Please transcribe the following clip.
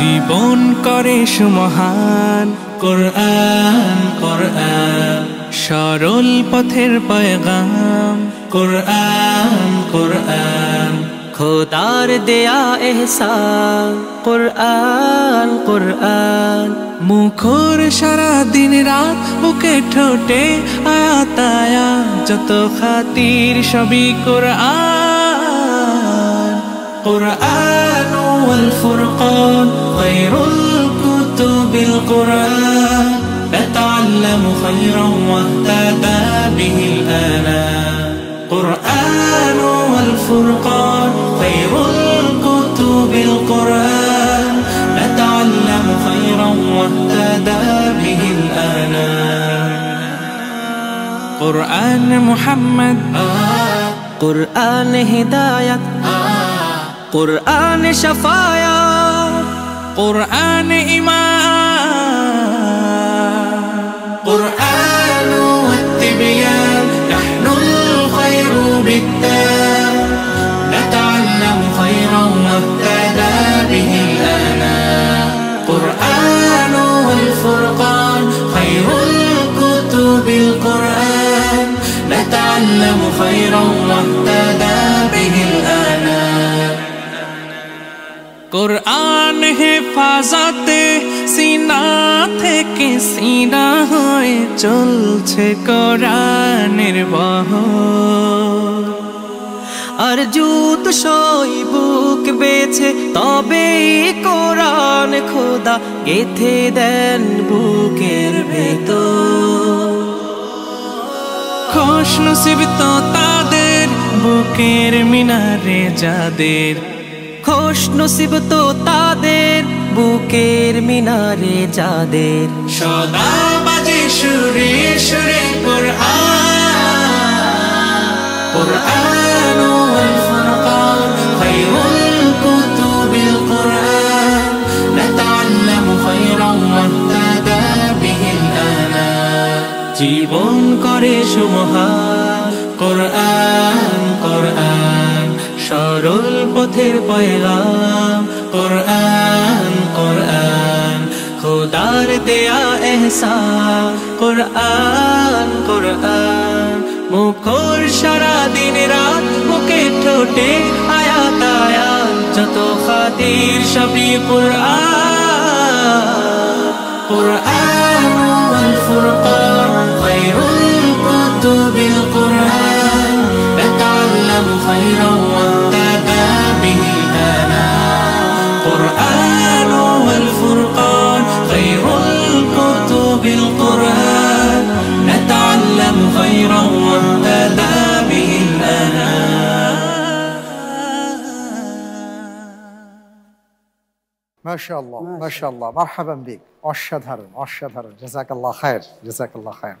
জীবন করে সুমহান। কোরআন কোরআন সরল পথের পয়গাম। কোরআন কোরআন খোদার দেয়া এহসান। কোরআন কোরআন মুখর সারা দিন রাত, বুকে ঠোঁটে আয়াত আয়াত, যত খাতির সবই কোরআন। কোরআন ওয়াল ফুরকান খায়রুল কুতুবিল কোরআন, نتعلم خيرا واهتدى به الآنام. قرآن والفرقان خير الكتب القرآن، نتعلم خيرا واهتدى به الآنام. قرآن محمد، قرآن هداية، قرآن شفايا، قرآن إيمان. قرآن والتبيان نحن الخير بالتام، نتعلم خيرا واهتدى به الآنام. قرآن والفرقان خير الكتب القرآن، نتعلم خيرا واهتدى به الآنام. কোরআন হেফাজতে সিনা থেকে সিনা হয়ে চলছে কোরআনের বহর। আর জুত সই বুক বেছে তবে কোরআন খোদা গেথে দেন বুকের ভেতর। খুশ নসিব তো তাদের বুকের মিনারে যাদের, খুশ নসিব তো তাদের বুকের মিনারে যাদের। সদা বাজে সুরে সুরে কোরআন। কোরআন ওয়াল ফুরকান খায়রুল কুতুবিল কোরআন, নাতাআল্লামু খায়রান ওয়াহতাদা বিহিল আনাম। জীবন করে সুমহান। কোরআন কোরআন সরল পথের পয়গাম। কোরআন কোরআন খোদার দেয়া এহসান। কোরআন কোরআন মুখর সারা দিন রাত, বুকে ঠোঁটে আয়াত আয়াত, যত খাতির সবই কোরআন। কোরআন ওয়াল ফুরকান খায়রুল কুতুবিল কোরআন, نتعلم خيرا واهتدى به الآنام. قرآن والفرقان خير الكتب القرآن، نتعلم خيرا واهتدى به الآنام. ما شاء الله ما شاء الله، مرحبا بك. অসাধারণ অসাধারণ, জাযাকাল্লাহ খায়ের, জাযাকাল্লাহ খায়ের।